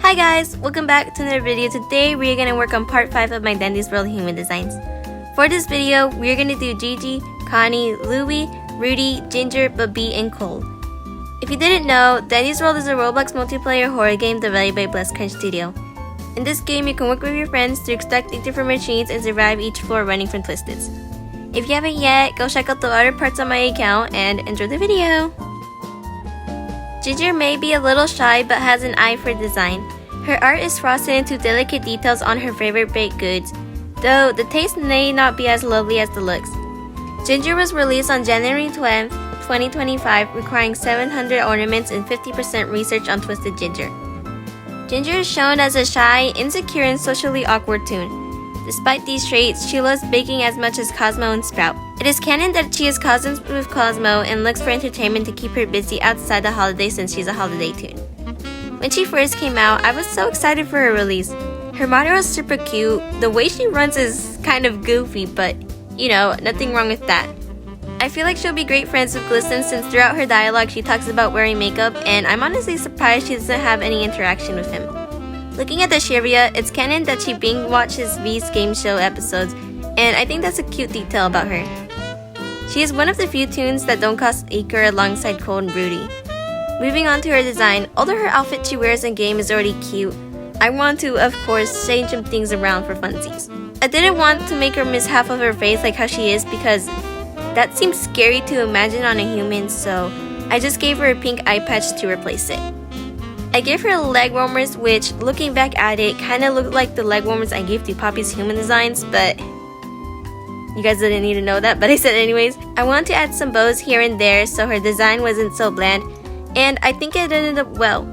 Hi guys, welcome back to another video. Today we are going to work on part 5 of my Dandy's World human designs. For this video, we are going to do Gigi, Connie, Louie, Rudy, Ginger, Bobby, and Cole. If you didn't know, Dandy's World is a Roblox multiplayer horror game developed by Bless Crunch Studio. In this game, you can work with your friends to extract things from machines and survive each floor running from Twisteds. If you haven't yet, go check out the other parts on my account and enjoy the video! Ginger may be a little shy but has an eye for design. Her art is frosted into delicate details on her favorite baked goods, though the taste may not be as lovely as the looks. Ginger was released on January 12, 2025, requiring 700 ornaments and 50% research on Twisted Ginger. Ginger is shown as a shy, insecure, and socially awkward toon. Despite these traits, she loves baking as much as Cosmo and Sprout. It is canon that she is cousins with Cosmo and looks for entertainment to keep her busy outside the holidays since she's a holiday toon. When she first came out, I was so excited for her release. Her model is super cute. The way she runs is kind of goofy, but you know, nothing wrong with that. I feel like she'll be great friends with Glisten since throughout her dialogue she talks about wearing makeup, and I'm honestly surprised she doesn't have any interaction with him. Looking at the trivia, it's canon that she binge watches V's game show episodes, and I think that's a cute detail about her. She is one of the few toons that don't cost acre alongside Cole and Rudy. Moving on to her design, although her outfit she wears in game is already cute, I want to, of course, change some things around for funsies. I didn't want to make her miss half of her face like how she is because that seems scary to imagine on a human, so I just gave her a pink eye patch to replace it. I gave her leg warmers, which, looking back at it, kinda looked like the leg warmers I gave to Poppy's human designs, but you guys didn't need to know that, but I said anyways. I wanted to add some bows here and there so her design wasn't so bland, and I think it ended up well.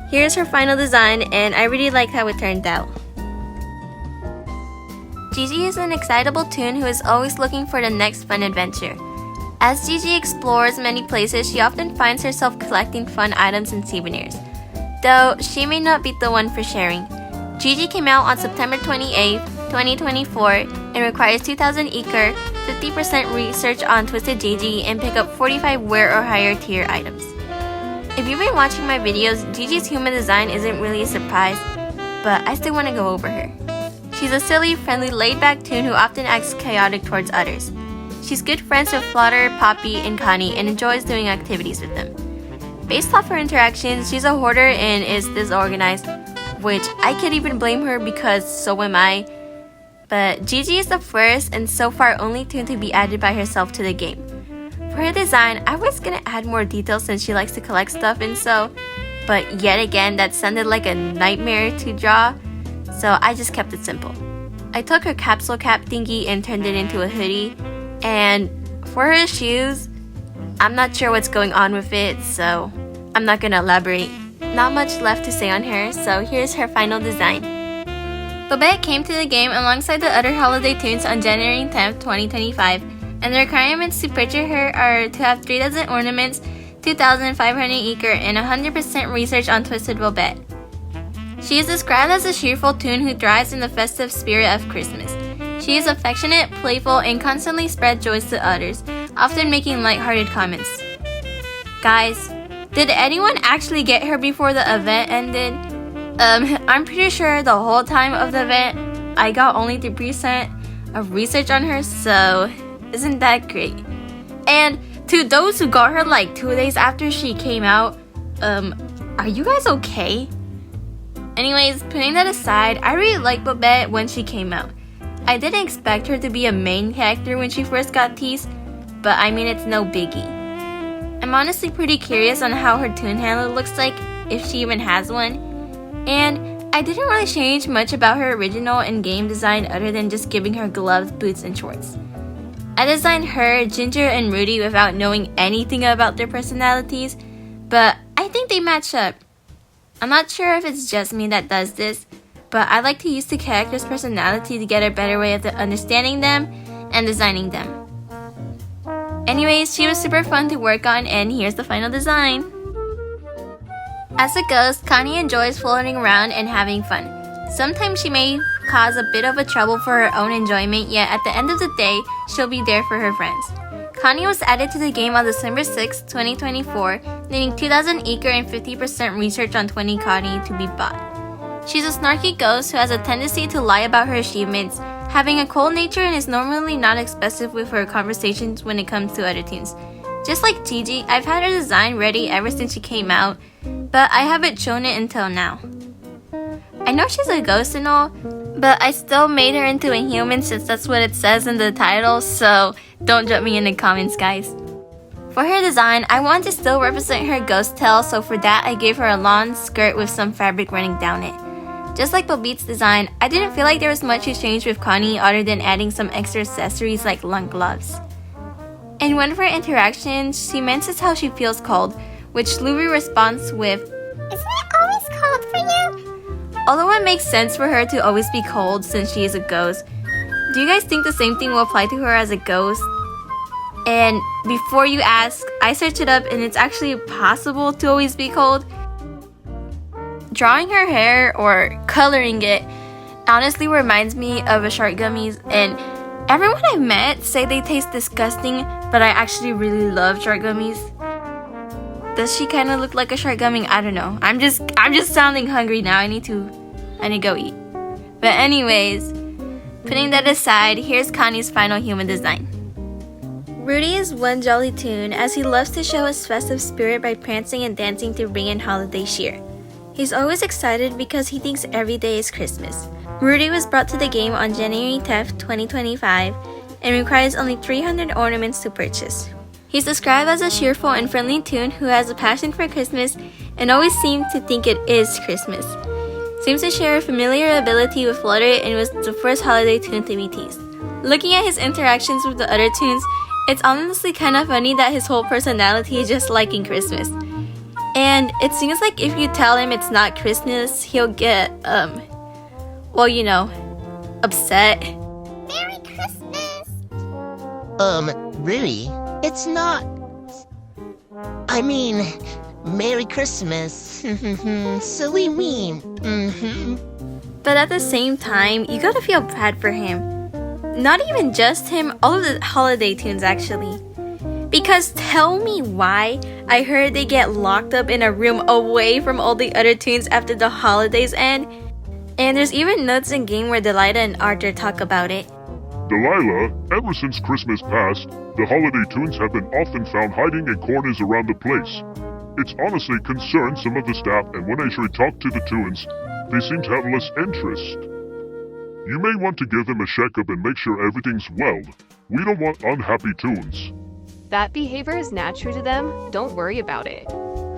Here's her final design, and I really liked how it turned out. Gigi is an excitable toon who is always looking for the next fun adventure. As Gigi explores many places, she often finds herself collecting fun items and souvenirs, though she may not be the one for sharing. Gigi came out on September 28, 2024 and requires 2,000 Eker, 50% research on Twisted Gigi, and pick up 45 wear or higher tier items. If you've been watching my videos, Gigi's human design isn't really a surprise, but I still want to go over her. She's a silly, friendly, laid-back toon who often acts chaotic towards others. She's good friends with Flutter, Poppy, and Connie and enjoys doing activities with them. Based off her interactions, she's a hoarder and is disorganized, which I can't even blame her because so am I. But Gigi is the first and so far only toon to be added by herself to the game. For her design, I was gonna add more details since she likes to collect stuff and so, but yet again that sounded like a nightmare to draw, so I just kept it simple. I took her capsule cap thingy and turned it into a hoodie, and for her shoes, I'm not sure what's going on with it, so I'm not gonna elaborate. Not much left to say on her, so here's her final design. Bobette came to the game alongside the other holiday toons on January 10th, 2025, and the requirements to purchase her are to have 3,000 ornaments, 2,500 Eker, and 100% research on Twisted Bobette. She is described as a cheerful toon who thrives in the festive spirit of Christmas. She is affectionate, playful, and constantly spreads joys to others, often making lighthearted comments. Guys, did anyone actually get her before the event ended? I'm pretty sure the whole time of the event, I got only 3% of research on her, so isn't that great? And to those who got her like 2 days after she came out, are you guys okay? Anyways, putting that aside, I really liked Bobette when she came out. I didn't expect her to be a main character when she first got teased, but I mean it's no biggie. I'm honestly pretty curious on how her toon handler looks like, if she even has one. And I didn't really change much about her original in-game design other than just giving her gloves, boots, and shorts. I designed her, Ginger, and Rudy without knowing anything about their personalities, but I think they match up. I'm not sure if it's just me that does this, but I like to use the character's personality to get a better way of understanding them and designing them. Anyways, she was super fun to work on, and here's the final design. As a ghost, Connie enjoys floating around and having fun. Sometimes she may cause a bit of a trouble for her own enjoyment, yet at the end of the day, she'll be there for her friends. Connie was added to the game on December 6, 2024, needing 2,000 Eker and 50% research on 20 Connie to be bought. She's a snarky ghost who has a tendency to lie about her achievements, having a cold nature and is normally not expressive with her conversations when it comes to other toons. Just like Gigi, I've had her design ready ever since she came out, but I haven't shown it until now. I know she's a ghost and all, but I still made her into a human since that's what it says in the title, so don't jump me in the comments, guys. For her design, I wanted to still represent her ghost tail, so for that I gave her a long skirt with some fabric running down it. Just like Bobit's design, I didn't feel like there was much to change with Connie other than adding some extra accessories like long gloves. In one of her interactions, she mentions how she feels cold, which Louie responds with, "Isn't it always cold for you?" Although it makes sense for her to always be cold since she is a ghost, do you guys think the same thing will apply to her as a ghost? And before you ask, I searched it up and it's actually possible to always be cold. Drawing her hair or coloring it honestly reminds me of a shark gummies, and everyone I've met say they taste disgusting, but I actually really love shark gummies. Does she kind of look like a shark gummy? I don't know. I'm just sounding hungry now. I need to go eat. But anyways, putting that aside, here's Connie's final human design. Rudy is one jolly toon as he loves to show his festive spirit by prancing and dancing to bring in holiday cheer. He's always excited because he thinks every day is Christmas. Rudy was brought to the game on January 10th, 2025 and requires only 300 ornaments to purchase. He's described as a cheerful and friendly toon who has a passion for Christmas and always seems to think it is Christmas. Seems to share a familiar ability with Flutter and was the first holiday toon to be teased. Looking at his interactions with the other toons, it's honestly kind of funny that his whole personality is just liking Christmas. And it seems like if you tell him it's not Christmas, he'll get, upset. Merry Christmas! Really? It's not... I mean, Merry Christmas. Silly me. But at the same time, you gotta feel bad for him. Not even just him, all of the holiday toons actually. Because tell me why I heard they get locked up in a room away from all the other toons after the holidays end. And there's even notes in game where Delilah and Arthur talk about it. Delilah, ever since Christmas passed, the holiday toons have been often found hiding in corners around the place. It's honestly concerned some of the staff, and when I try to talk to the toons, they seem to have less interest. You may want to give them a checkup and make sure everything's well. We don't want unhappy toons. That behavior is natural to them. Don't worry about it.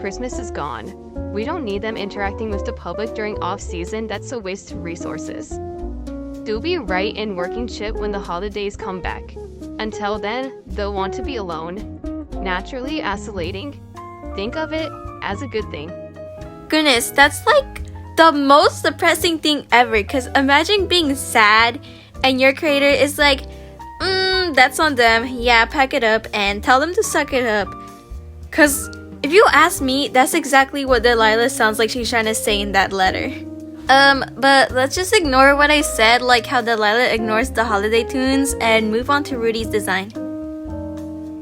Christmas is gone. We don't need them interacting with the public during off-season. That's a waste of resources. They'll be right in working ship when the holidays come back. Until then, they'll want to be alone. Naturally isolating. Think of it as a good thing. Goodness, that's like the most depressing thing ever, because imagine being sad and your creator is like, that's on them, yeah, pack it up and tell them to suck it up. Because if you ask me, that's exactly what Delilah sounds like she's trying to say in that letter. But let's just ignore what I said, like how Delilah ignores the holiday toons, and move on to Rudy's design.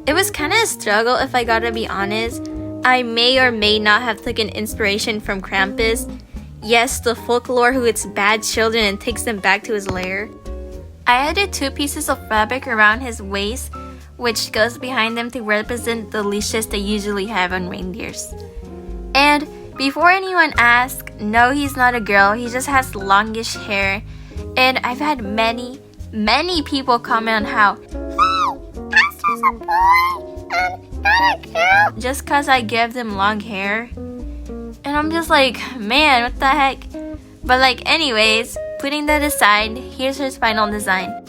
It was kinda a struggle if I gotta be honest. I may or may not have taken inspiration from Krampus. Yes, the folklore who eats bad children and takes them back to his lair. I added 2 pieces of fabric around his waist, which goes behind them to represent the leashes they usually have on reindeers. And before anyone asks, no, he's not a girl, he just has longish hair. And I've had many people comment on how, "Hey, Pastor's a boy, not a girl." just cause I give them long hair. And I'm just like, man, what the heck? But anyways, putting that aside, here's her final design.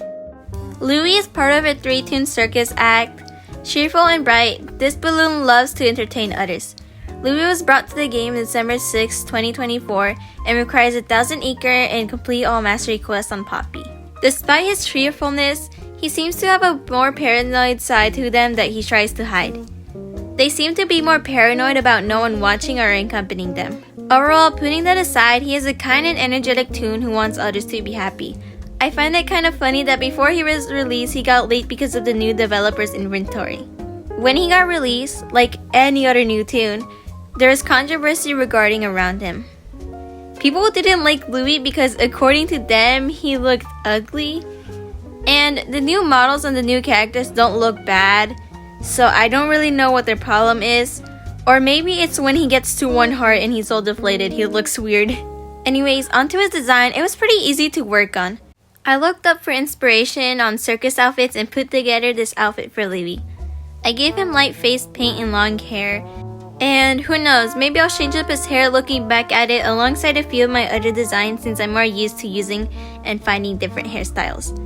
Louie is part of a 3-toon circus act. Cheerful and bright, this balloon loves to entertain others. Louie was brought to the game December 6, 2024 and requires 1,000 acre and complete all mastery quests on Poppy. Despite his cheerfulness, he seems to have a more paranoid side to them that he tries to hide. They seem to be more paranoid about no one watching or accompanying them. Overall, putting that aside, he is a kind and energetic toon who wants others to be happy. I find it kind of funny that before he was released, he got late because of the new developer's inventory. When he got released, like any other new toon, there is controversy regarding around him. People didn't like Louis because according to them, he looked ugly. And the new models and the new characters don't look bad, so I don't really know what their problem is. Or maybe it's when he gets to one heart and he's all deflated, he looks weird. Anyways, onto his design, it was pretty easy to work on. I looked up for inspiration on circus outfits and put together this outfit for Louis. I gave him light face paint and long hair. And who knows, maybe I'll change up his hair looking back at it alongside a few of my other designs since I'm more used to using and finding different hairstyles.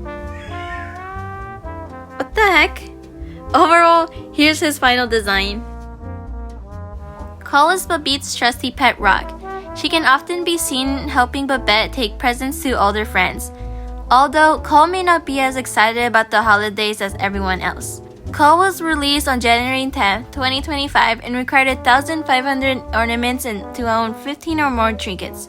What the heck? Overall, here's his final design. Cole is Babette's trusty pet rock. She can often be seen helping Babette take presents to older friends. Although Cole may not be as excited about the holidays as everyone else. Cole was released on January 10th, 2025 and required 1,500 ornaments and to own 15 or more trinkets.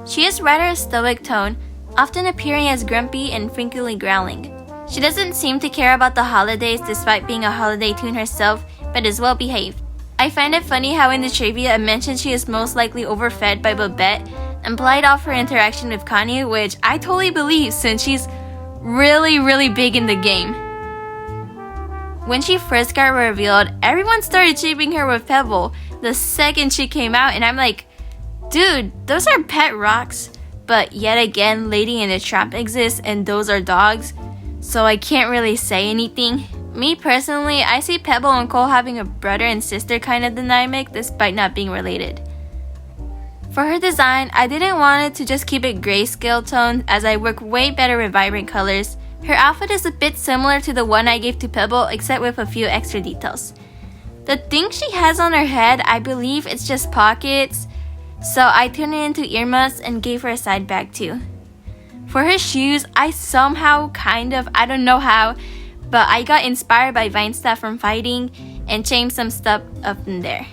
She is rather a stoic tone, often appearing as grumpy and frequently growling. She doesn't seem to care about the holidays despite being a holiday toon herself, but is well behaved. I find it funny how in the trivia it mentioned she is most likely overfed by Babette and played off her interaction with Kanye, which I totally believe since she's really big in the game. When she first got revealed, everyone started shipping her with Pebble the second she came out, and I'm like, dude, those are pet rocks. But yet again, Lady and the Tramp exists and those are dogs, so I can't really say anything. Me personally, I see Pebble and Cole having a brother and sister kind of dynamic despite not being related. For her design, I didn't want it to just keep it grayscale tone as I work way better with vibrant colors. Her outfit is a bit similar to the one I gave to Pebble except with a few extra details. The thing she has on her head, I believe it's just pockets, so I turned it into earmuffs and gave her a side bag too. For her shoes, I somehow I don't know how, but I got inspired by Vine stuff from fighting and changed some stuff up in there.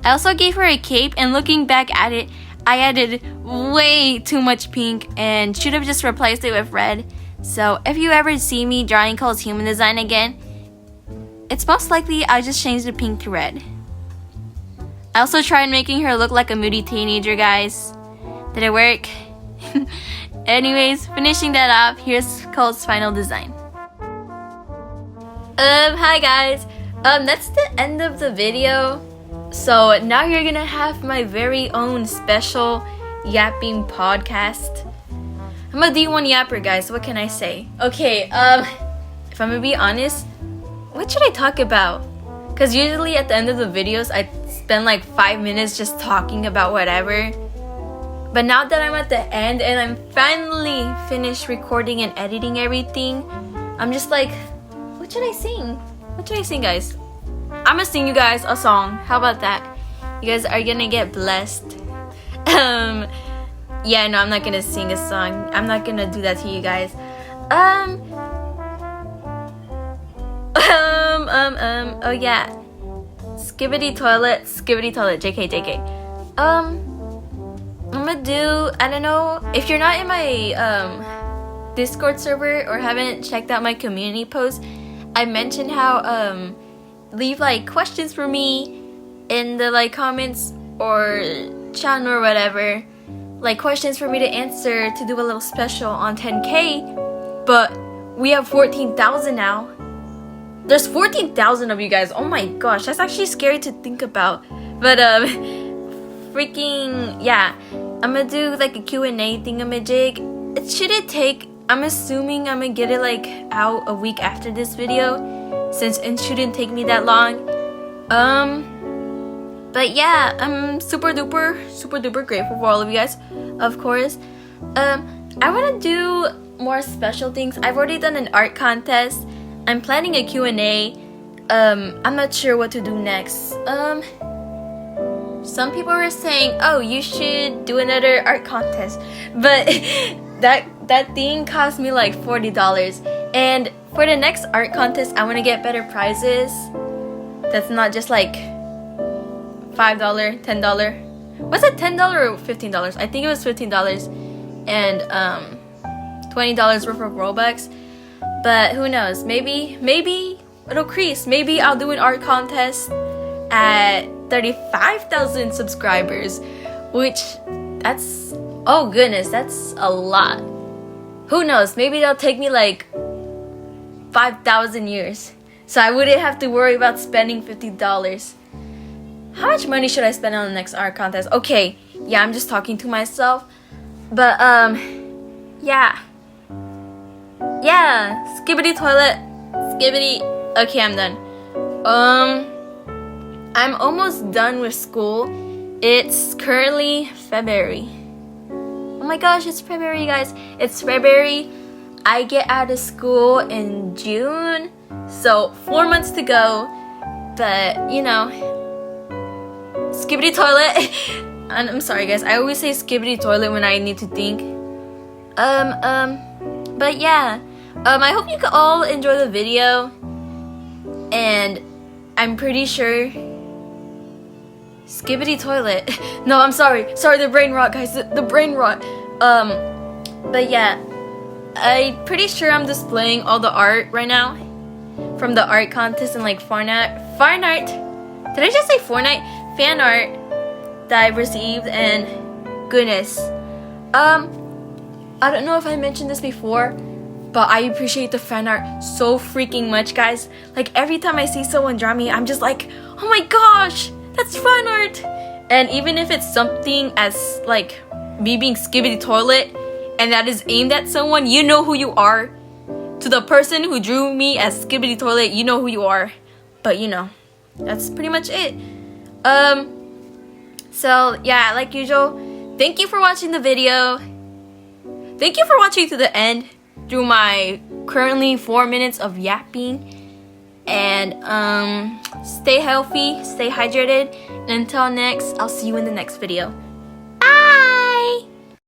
I also gave her a cape, and looking back at it, I added way too much pink and should have just replaced it with red. So if you ever see me drawing Cole's human design again, it's most likely I just changed the pink to red. I also tried making her look like a moody teenager, guys. Did it work? Anyways, finishing that off, here's Cole's final design. Hi guys. That's the end of the video. So now you're gonna have my very own special yapping podcast. I'm a D1 yapper, guys. What can I say? Okay, if I'm gonna be honest, what should I talk about? Because usually at the end of the videos, I spend like 5 minutes just talking about whatever. But now that I'm at the end and I'm finally finished recording and editing everything, I'm just like, what should I sing? What should I sing, guys? I'm gonna sing you guys a song. How about that? You guys are gonna get blessed. Yeah, no, I'm not gonna sing a song. I'm not gonna do that to you guys. Oh yeah. Skibbity toilet, JK. I'm gonna do, I don't know, if you're not in my Discord server or haven't checked out my community post, I mentioned how leave like questions for me in the like comments or channel or whatever, like questions for me to answer to do a little special on 10k, but we have 14,000 now. There's 14,000 of you guys. Oh my gosh, that's actually scary to think about. But freaking yeah, I'm gonna do like a Q&A thingamajig. It shouldn't take, I'm assuming I'm gonna get it like out a week after this video, since it shouldn't take me that long. But yeah, I'm super duper grateful for all of you guys, of course. I want to do more special things. I've already done an art contest. I'm planning a Q&A. I'm not sure what to do next. Some people were saying, oh, you should do another art contest, but that thing cost me like $40, and for the next art contest I want to get better prizes. That's not just like $5, $10. Was it $10 or $15? I think it was $15 and $20 worth of Robux. But who knows? Maybe it'll increase. Maybe I'll do an art contest at 35,000 subscribers, which That's, oh goodness, that's a lot. Who knows, maybe it'll take me like 5,000 years. So I wouldn't have to worry about spending $50. How much money should I spend on the next art contest? Okay, yeah, I'm just talking to myself. But, yeah. Yeah, skibbity toilet, skibbity. Okay, I'm done. I'm almost done with school. It's currently February. Oh my gosh, it's February, guys. It's February. I get out of school in June. So 4 months to go. But, you know, skibbity toilet. And I'm sorry, guys. I always say skibbity toilet when I need to think. But yeah. I hope you all enjoy the video. And I'm pretty sure skibbity toilet. No, I'm sorry. Sorry, the brain rot, guys. The brain rot. But yeah. I'm pretty sure I'm displaying all the art right now from the art contest and like fan art. Did I just say Fortnite? Fan art that I've received, and goodness. I don't know if I mentioned this before, but I appreciate the fan art so freaking much, guys. Like every time I see someone draw me, I'm just like, oh my gosh, that's fan art. And even if it's something as like me being skibbity toilet and that is aimed at someone, you know who you are. To the person who drew me as skibbity toilet, you know who you are. But you know, that's pretty much it. So yeah, like usual, thank you for watching the video. Thank you for watching to the end through my currently 4 minutes of yapping. And stay healthy, stay hydrated, and until next, I'll see you in the next video.